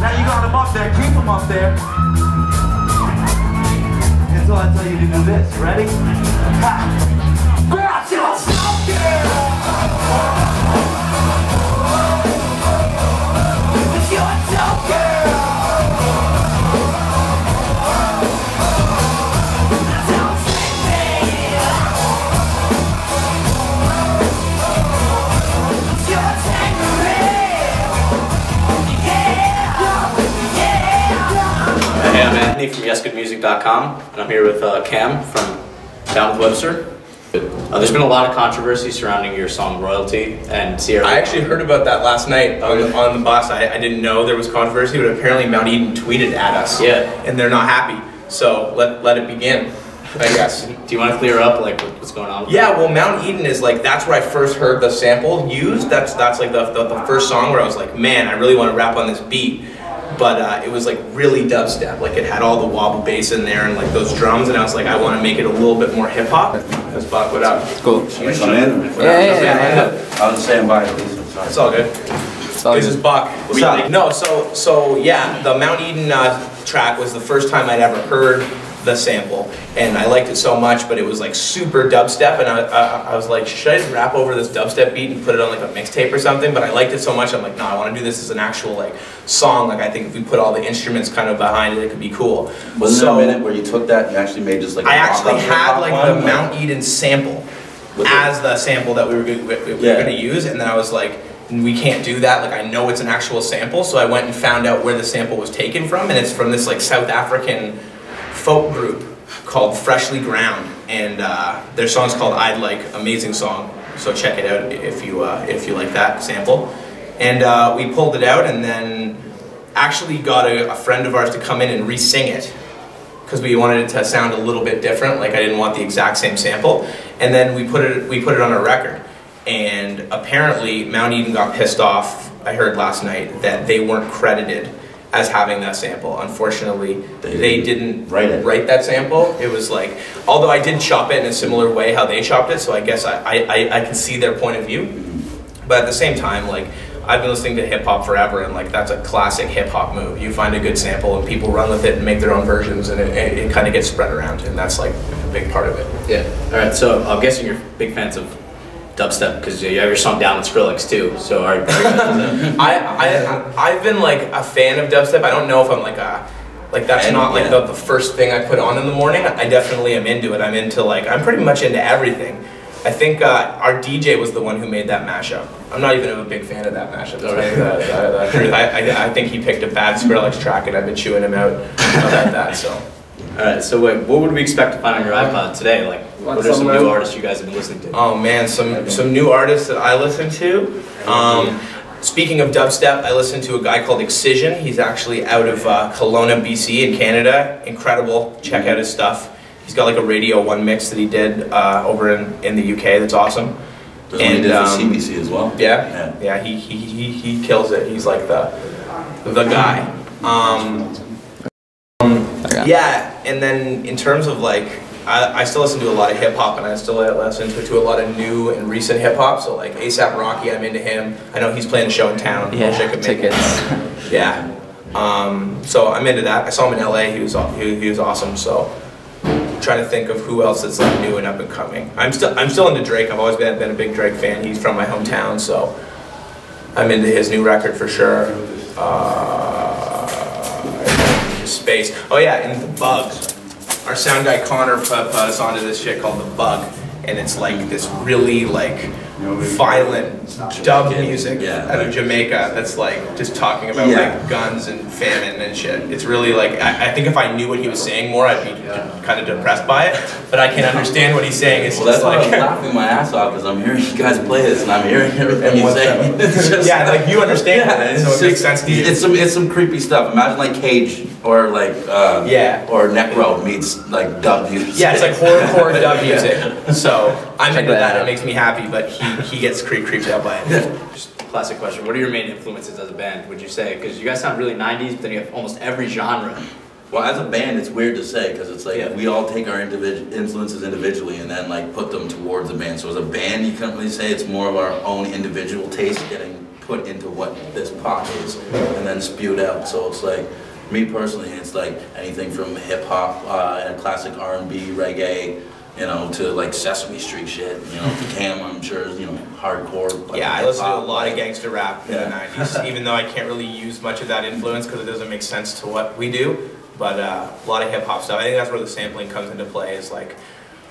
Now you got them up there, keep them up there. Until I tell you to do this. Ready? Ha! Grab your smoke, it's your dope, girl. Don't take me. It's your tangerine. Hey, I'm Anthony from YesGoodMusic.com, and I'm here with Cam from down with Webster. There's been a lot of controversy surrounding your song Royalty and Sierra. I actually heard about that last night on the bus. I didn't know there was controversy, but apparently Mount Eden tweeted at us. Yeah. And they're not happy. So let it begin, I guess. Do you want to clear up like what's going on? Yeah, well, Mount Eden is like, that's where I first heard the sample used. That's like the first song where I was like, man, I really want to rap on this beat. But it was like really dubstep, like it had all the wobble bass in there and like those drums, and I was like, I want to make it a little bit more hip hop. That's Buck, what up? It's cool. Should we come in? Yeah. I was saying bye, please. It's all good. This is Buck. What's up? No, so yeah, the Mount Eden track was the first time I'd ever heard the sample, and I liked it so much, but it was like super dubstep, and I was like, should I just rap over this dubstep beat and put it on like a mixtape or something? But I liked it so much, I'm like, no, I want to do this as an actual like song. Like I think if we put all the instruments kind of behind it, it could be cool. Wasn't there a minute where you took that and you actually made just like I actually had like the Mount Eden sample as the sample that we were going to use, and then I was like, we can't do that, like I know it's an actual sample, so I went and found out where the sample was taken from, and it's from this like South African folk group called Freshly Ground, and their song's called I'd Like, amazing song, so check it out if you like that sample. And we pulled it out and then actually got a friend of ours to come in and re-sing it because we wanted it to sound a little bit different, like I didn't want the exact same sample, and then we put it on a record. And apparently Mount Eden got pissed off, I heard last night, that they weren't credited as having that sample. Unfortunately, they didn't write that sample. It was like, although I did chop it in a similar way how they chopped it, so I guess I can see their point of view. But at the same time, like, I've been listening to hip hop forever, and like that's a classic hip hop move. You find a good sample and people run with it and make their own versions, and it kind of gets spread around, and that's like a big part of it. Yeah. All right. So I'm guessing you're big fans of dubstep because you have your song Down with Skrillex too. So are you guys I've been like a fan of dubstep. I don't know if I'm like that's not like the first thing I put on in the morning. I definitely am into it. I'm pretty much into everything. I think our DJ was the one who made that mashup. I'm not even a big fan of that mashup. I think he picked a bad Skrillex track, and I've been chewing him out about that. So. All right. So wait, what would we expect to find on your iPod today? Like, what are some new artists you guys have been listening to? Oh man, some new artists that I listen to. Speaking of dubstep, I listen to a guy called Excision. He's actually out of Kelowna, BC in Canada. Incredible. Check out his stuff. He's got like a Radio 1 mix that he did over in the UK. That's awesome. And he did for CBC as well. Yeah. He kills it. He's like the guy. Yeah, and then in terms of like, I still listen to a lot of hip hop, and I still listen to a lot of new and recent hip hop. So like A$AP Rocky, I'm into him. I know he's playing a show in town. Yeah, tickets. Yeah. So I'm into that. I saw him in LA. He was awesome. So I'm trying to think of who else is like new and up and coming. I'm still into Drake. I've always been a big Drake fan. He's from my hometown, so I'm into his new record for sure. Space. Oh yeah, and The Bugs. Our sound guy Connor put us onto this shit called The Bug, and it's like this really like violent dub music out of Jamaica that's like just talking about like guns and famine and shit. It's really like, I think if I knew what he was saying more, I'd be kind of depressed by it, but I can understand what he's saying. It's that's why I was laughing my ass off, because I'm hearing you guys play this and I'm hearing everything you say. Yeah, like you understand it, so it makes sense to you. It's some creepy stuff. Imagine like Cage or like or Necro meets like dub music. Yeah, it's like horrorcore dub music. So I'm into that. It makes me happy, but he gets creeped out by it. Just a classic question. What are your main influences as a band, would you say? Because you guys sound really 90s, but then you have almost every genre. Well, as a band, it's weird to say, because it's like we all take our influences individually and then like put them towards the band. So as a band, you can't really say it's more of our own individual taste getting put put into what this pop is, and then spewed out. So it's like, me personally, it's like anything from hip hop and classic R&B, reggae, you know, to like Sesame Street shit. You know, Cam, I'm sure, you know, hardcore. Like, yeah, I listen to a lot of gangster rap in the 90s, even though I can't really use much of that influence because it doesn't make sense to what we do. But a lot of hip hop stuff. I think that's where the sampling comes into play. Is like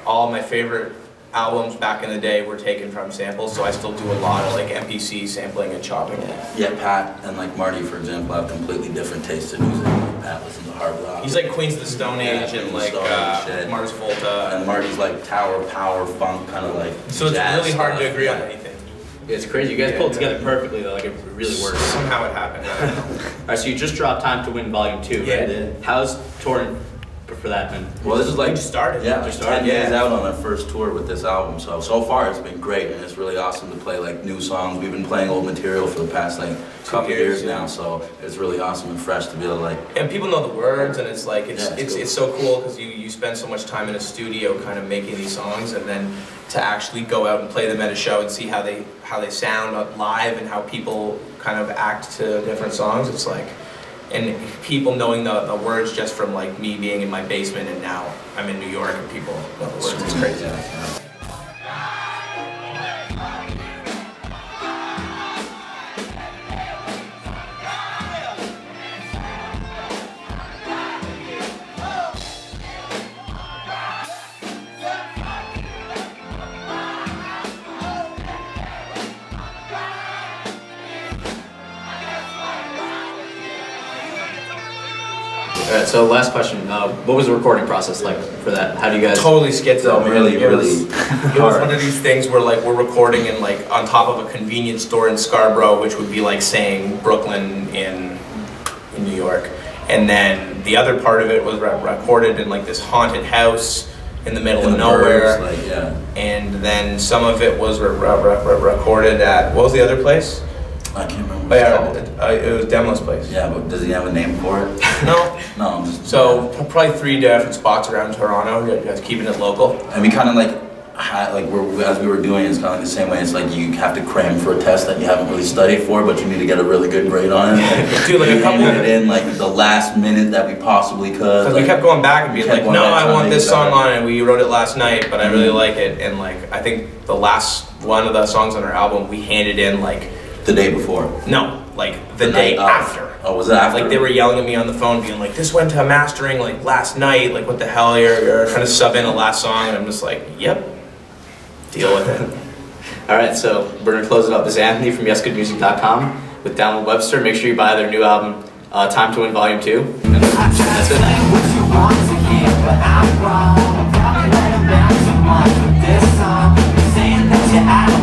all my favorite albums back in the day were taken from samples, so I still do a lot of like MPC sampling and chopping. Yeah, Pat and like Marty, for example, have completely different tastes in music. Like Pat listens to hard rock. He's like Queens of the Stone Age and like Mars Volta. And Marty's like Tower Power Funk, kind of like. So it's really hard to agree on anything. Yeah, it's crazy. You guys pulled it together perfectly though. Like it really works. Somehow it happened. I don't know. All right, so you just dropped Time to Win Volume 2, Yeah, right? I did. How's touring for that been? Well, this is like We just started. Yeah, Just 10 days out on our first tour with this album. So far it's been great, and it's really awesome to play like new songs. We've been playing old material for the past like couple years now, so it's really awesome and fresh to be able to like. And people know the words, and it's like it's cool. it's so cool because you spend so much time in a studio kind of making these songs, and then to actually go out and play them at a show and see how they sound live and how people kind of act to different songs. It's like. And people knowing the words just from like me being in my basement, and now I'm in New York and people know the words. It's crazy. All right, so last question. What was the recording process like for that? How do you guys? Totally schizo, man. Really It was one of these things where like we're recording in like on top of a convenience store in Scarborough, which would be like saying Brooklyn in New York, and then the other part of it was recorded in like this haunted house in the middle of nowhere. Like, yeah. And then some of it was recorded at, what was the other place? I can't remember. Oh, yeah, it was Demlo's place. Yeah, but does he have a name for it? No. No, I'm just. So probably 3 different spots around Toronto. You guys keeping it local. And we kind of like as we were doing, it's kind of like the same way. It's like you have to cram for a test that you haven't really studied for, but you need to get a really good grade on it. Dude, like a couple it in like the last minute that we possibly could. Because we kept going back and being like, no, I want this song on, and we wrote it last night, but I really like it. And like, I think the last one of the songs on our album, we handed in like the day before. No, like the day after. Oh, was it after? Like they were yelling at me on the phone, being like, "This went to mastering like last night. Like what the hell? You're trying to sub in a last song," and I'm just like, "Yep, deal with it." All right, so we're gonna close it up. This is Anthony from YesGoodMusic.com with Download Webster. Make sure you buy their new album, Time to Win Volume 2. And that's it. What you want to hear, but I'm wrong. Probably let him down too much with this song. Saying that you're out.